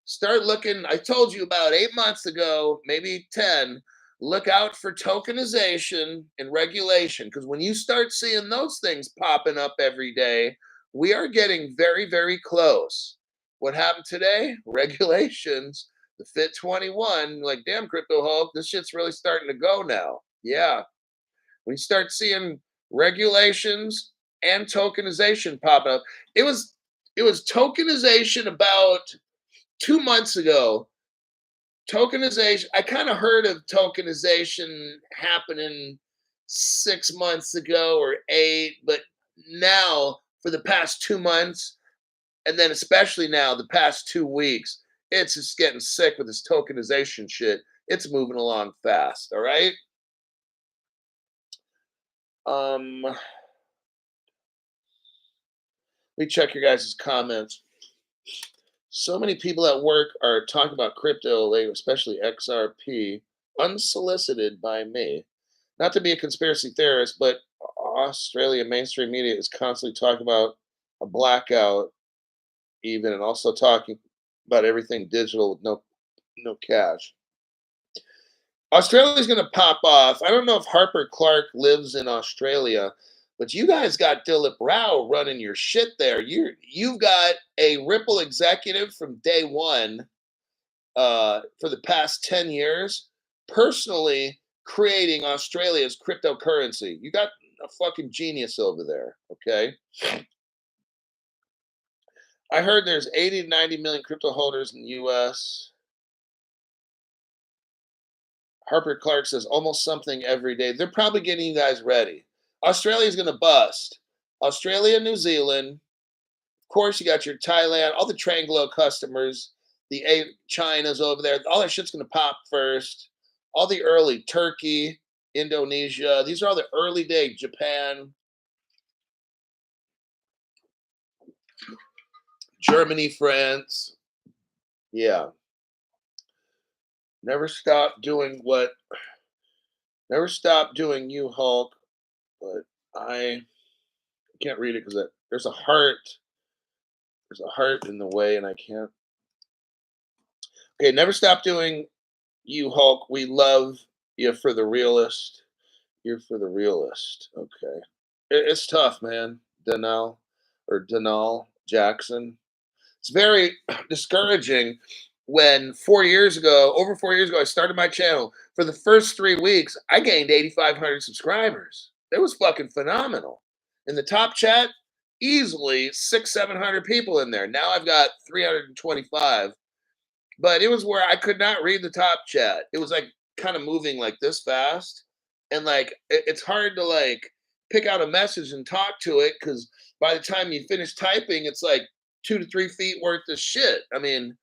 A: Start looking. I told you about 8 months ago, maybe 10. Look out for tokenization and regulation because when you start seeing those things popping up every day, we are getting very, very close. What happened today? Regulations, the Fit 21. Like, damn, Crypto Hulk, this shit's really starting to go now. Yeah. When you start seeing regulations and tokenization pop up, it was tokenization about 2 months ago. Tokenization, I kind of heard of tokenization happening 6 months ago or 8, but now for the past 2 months, and then especially now the past 2 weeks, it's just getting sick with this tokenization shit. It's moving along fast. All right. Let me check your guys' comments. So many people at work are talking about crypto, like especially XRP, unsolicited by me. Not to be a conspiracy theorist, but Australia mainstream media is constantly talking about a blackout, even, and also talking about everything digital with no cash. Australia's going to pop off. I don't know if Harper Clark lives in Australia, but you guys got Dilip Rao running your shit there. You've got a Ripple executive from day one for the past 10 years, personally creating Australia's cryptocurrency. You got a fucking genius over there, okay? I heard there's 80 to 90 million crypto holders in the US. Harper Clark says almost something every day. They're probably getting you guys ready. Australia's going to bust. Australia, New Zealand. Of course, you got your Thailand, all the Tranglo customers, the China's over there. All that shit's going to pop first. All the early Turkey, Indonesia. These are all the early day Japan, Germany, France. Yeah. Never stop doing what never stop doing you, Hulk. But I can't read it because there's a heart. There's a heart in the way, and I can't. Okay, never stop doing you, Hulk. We love you for the realist. You're for the realist. Okay. It's tough, man. Denal Jackson. It's very discouraging when 4 years ago, over 4 years ago, I started my channel. For the first 3 weeks, I gained 8,500 subscribers. It was fucking phenomenal. In the top chat, easily 700 people in there. Now I've got 325. But it was where I could not read the top chat. It was like kind of moving like this fast. And like it's hard to like pick out a message and talk to it because by the time you finish typing, it's like 2 to 3 feet worth of shit. I mean,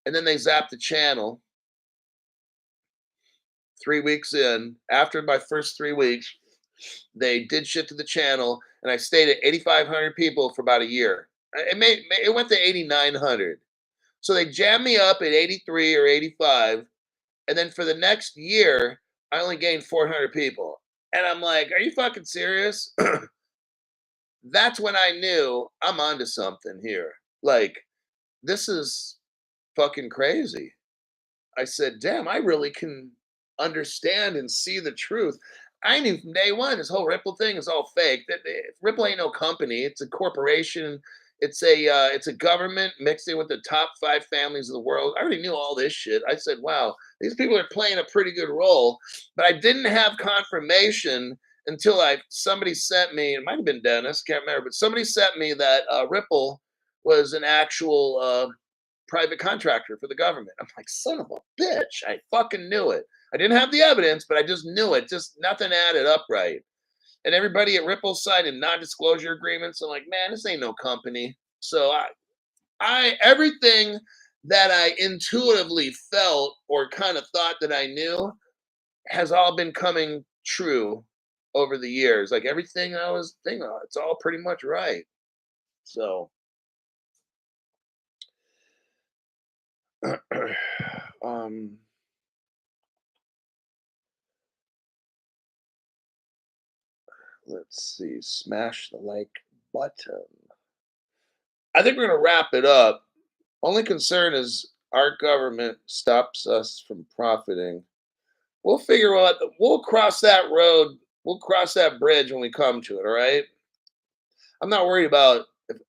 A: and then they zapped the channel 3 weeks in. After my first 3 weeks, they did shit to the channel, and I stayed at 8,500 people for about a year. It went to 8,900. So they jammed me up at 83 or 85, and then for the next year, I only gained 400 people. And I'm like, are you fucking serious? That's when I knew I'm onto something here. Like, this is fucking crazy. I said, damn, I really can understand and see the truth. I knew from day one this whole Ripple thing is all fake. Ripple ain't no company; it's a corporation. It's a government mixed in with the top 5 families of the world. I already knew all this shit. I said, wow, these people are playing a pretty good role, but I didn't have confirmation until somebody sent me. It might have been Dennis, can't remember, but somebody sent me that Ripple was an actual private contractor for the government. I'm like, son of a bitch. I fucking knew it. I didn't have the evidence, but I just knew it. Just nothing added up right. And everybody at Ripple signed non-disclosure agreements. I'm like, man, this ain't no company. So I everything that I intuitively felt or kind of thought that I knew has all been coming true over the years. Like everything I was thinking, it's all pretty much right. So um let's see, smash the like button. I think we're going to wrap it up. Only concern is our government stops us from profiting. We'll figure out, we'll cross that road, we'll cross that bridge when we come to it, all right? I'm not worried about,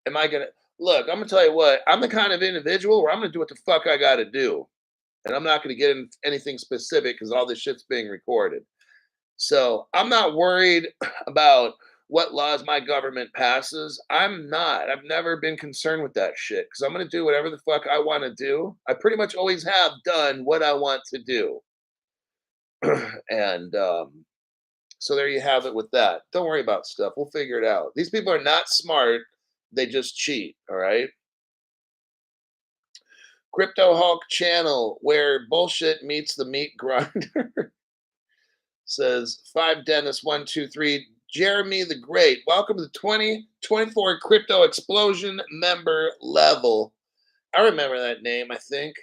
A: am I going to, look, I'm going to tell you what, I'm the kind of individual where I'm going to do what the fuck I got to do. And I'm not going to get into anything specific because all this shit's being recorded. So I'm not worried about what laws my government passes. I'm not. I've never been concerned with that shit because I'm going to do whatever the fuck I want to do. I pretty much always have done what I want to do. And so there you have it with that. Don't worry about stuff. We'll figure it out. These people are not smart. They just cheat. All right. Crypto Hulk channel where bullshit meets the meat grinder. Says 5Dennis123. Jeremy the Great. Welcome to the 2024 Crypto Explosion member level. I remember that name, I think.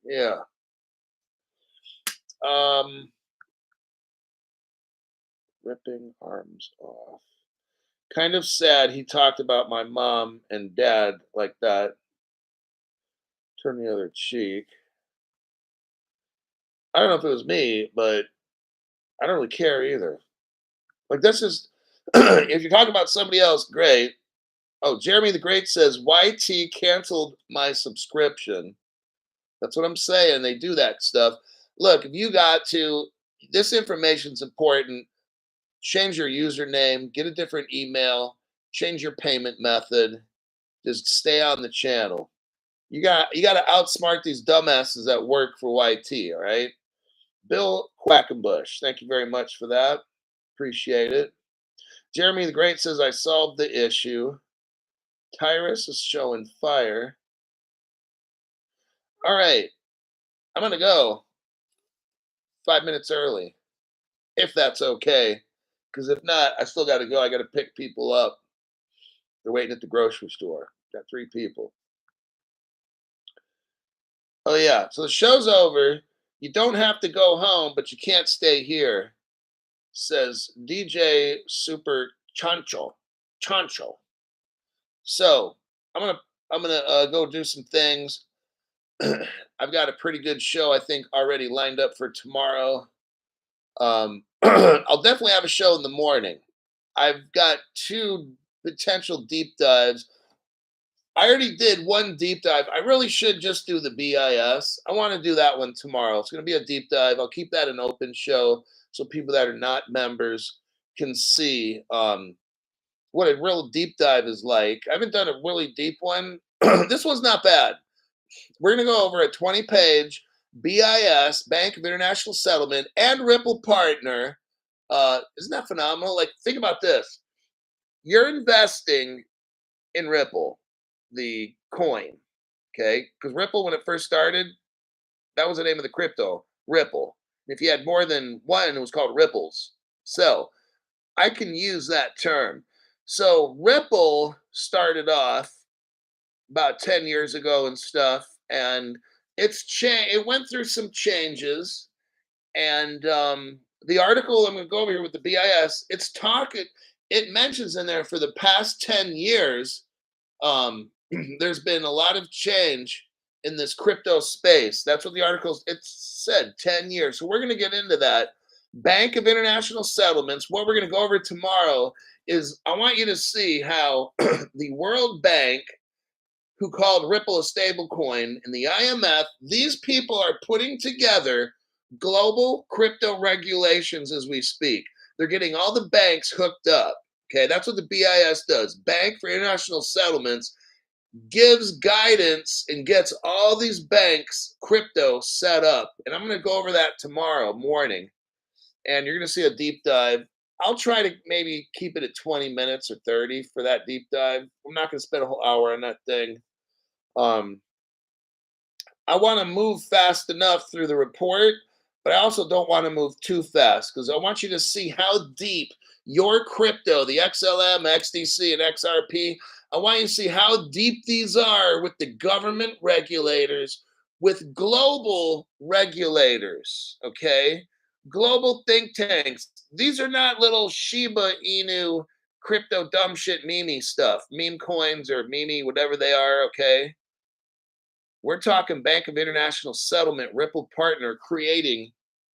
A: Yeah. Ripping arms off. Kind of sad he talked about my mom and dad like that. Turn the other cheek. I don't know if it was me, but I don't really care either. Like this is if you're talking about somebody else, great. Oh, Jeremy the Great says YT canceled my subscription. That's what I'm saying. They do that stuff. Look, if you got to, this information's important. Change your username, get a different email, change your payment method. Just stay on the channel. You got to outsmart these dumbasses that work for YT. All right. Bill Quackenbush, thank you very much for that. Appreciate it. Jeremy the Great says I solved the issue. Tyrus is showing fire. All right. I'm gonna go 5 minutes early, if that's okay. Because if not, I still got to go. I got to pick people up. They're waiting at the grocery store. Got 3 people. Oh yeah. So the show's over. You don't have to go home, but you can't stay here. Says DJ Super Chancho. Chancho. So I'm gonna go do some things. I've got a pretty good show I think already lined up for tomorrow. I'll definitely have a show in the morning. I've got 2 potential deep dives. I already did one deep dive. I really should just do the BIS. I want to do that one tomorrow. It's going to be a deep dive. I'll keep that an open show so people that are not members can see what a real deep dive is like. I haven't done a really deep one. This one's not bad. We're going to go over a 20-page BIS, Bank of International Settlement, and Ripple partner. Isn't that phenomenal? Like, think about this. You're investing in Ripple, the coin, okay? Because Ripple, when it first started, that was the name of the crypto, Ripple. If you had more than one, it was called Ripples. So I can use that term. So Ripple started off about 10 years ago and stuff, and it went through some changes. And the article I'm going to go over here with the BIS, it mentions in there for the past 10 years, there's been a lot of change in this crypto space. That's what the article it said, 10 years. So we're going to get into that. Bank of International Settlements. What we're going to go over tomorrow is I want you to see how the World Bank, who called Ripple a stable coin, and the IMF, these people are putting together global crypto regulations as we speak. They're getting all the banks hooked up. Okay, that's what the BIS does. Bank for International Settlements gives guidance and gets all these banks crypto set up. And I'm going to go over that tomorrow morning. And you're going to see a deep dive. I'll try to maybe keep it at 20 minutes or 30 for that deep dive. I'm not going to spend a whole hour on that thing. I want to move fast enough through the report, but I also don't want to move too fast because I want you to see how deep your crypto, the XLM, XDC, and XRP, I want you to see how deep these are with the government regulators, with global regulators, okay? Global think tanks. These are not little Shiba Inu crypto dumb shit meme stuff, meme coins or meme, whatever they are, okay? We're talking Bank of International Settlement, Ripple partner creating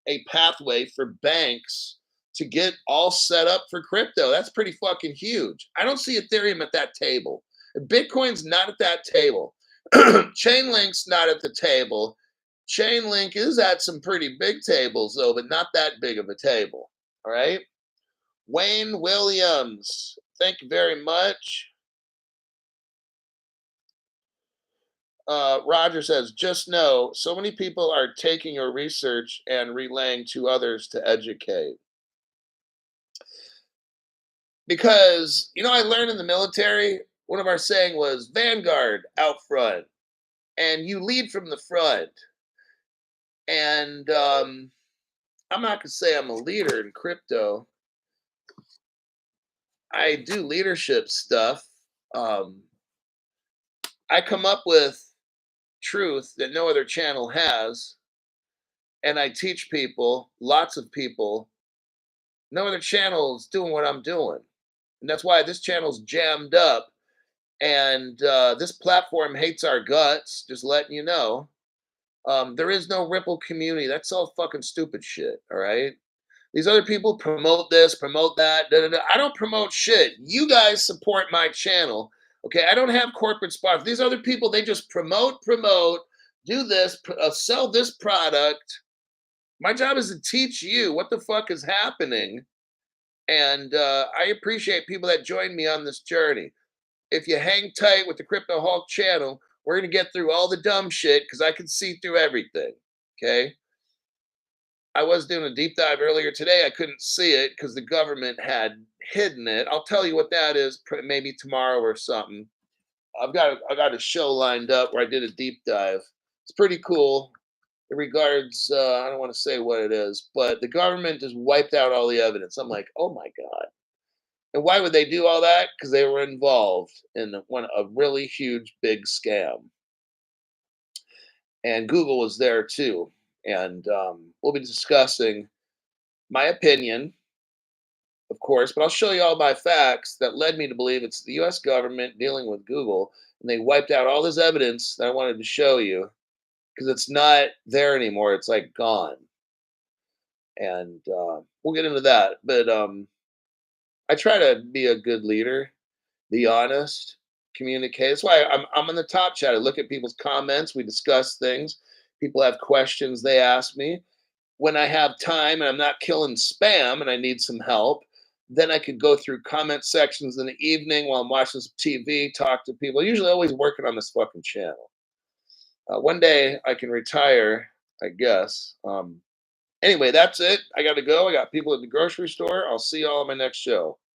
A: a pathway for banks to get all set up for crypto. That's pretty fucking huge. I don't see Ethereum at that table. Bitcoin's not at that table. Chainlink's not at the table. Chainlink is at some pretty big tables, though, but not that big of a table. All right. Wayne Williams, thank you very much. Roger says, just know so many people are taking your research and relaying to others to educate. Because, I learned in the military, one of our saying was Vanguard out front, and you lead from the front. And I'm not going to say I'm a leader in crypto. I do leadership stuff. I come up with truth that no other channel has, and I teach people, lots of people. No other channel is doing what I'm doing, and that's why this channel's jammed up. And this platform hates our guts. Just letting you know, there is no Ripple community. That's all fucking stupid shit. All right. These other people promote this, promote that. Da, da, da. I don't promote shit. You guys support my channel. Okay, I don't have corporate sponsors. These other people, they just promote, do this, sell this product. My job is to teach you what the fuck is happening. And I appreciate people that join me on this journey. if you hang tight with the Crypto Hulk channel, we're going to get through all the dumb shit because I can see through everything. Okay. I was doing a deep dive earlier today. I couldn't see it because the government had hidden it. I'll tell you what that is maybe tomorrow or something. I got a show lined up where I did a deep dive. It's pretty cool. It regards I don't want to say what it is, but the government just wiped out all the evidence. I'm like, oh my god. And why would they do all that? Because they were involved in a really huge big scam, and Google was there too. And we'll be discussing my opinion, of course, but I'll show you all my facts that led me to believe it's the U.S. government dealing with Google, and they wiped out all this evidence that I wanted to show you because it's not there anymore. It's like gone, and we'll get into that. But I try to be a good leader, be honest, communicate. That's why I'm on the top chat. I look at people's comments. We discuss things. People have questions they ask me. When I have time and I'm not killing spam and I need some help, then I could go through comment sections in the evening while I'm watching some TV, talk to people. Usually always working on this fucking channel. One day I can retire, I guess. Anyway, that's it. I got to go. I got people at the grocery store. I'll see y'all on my next show.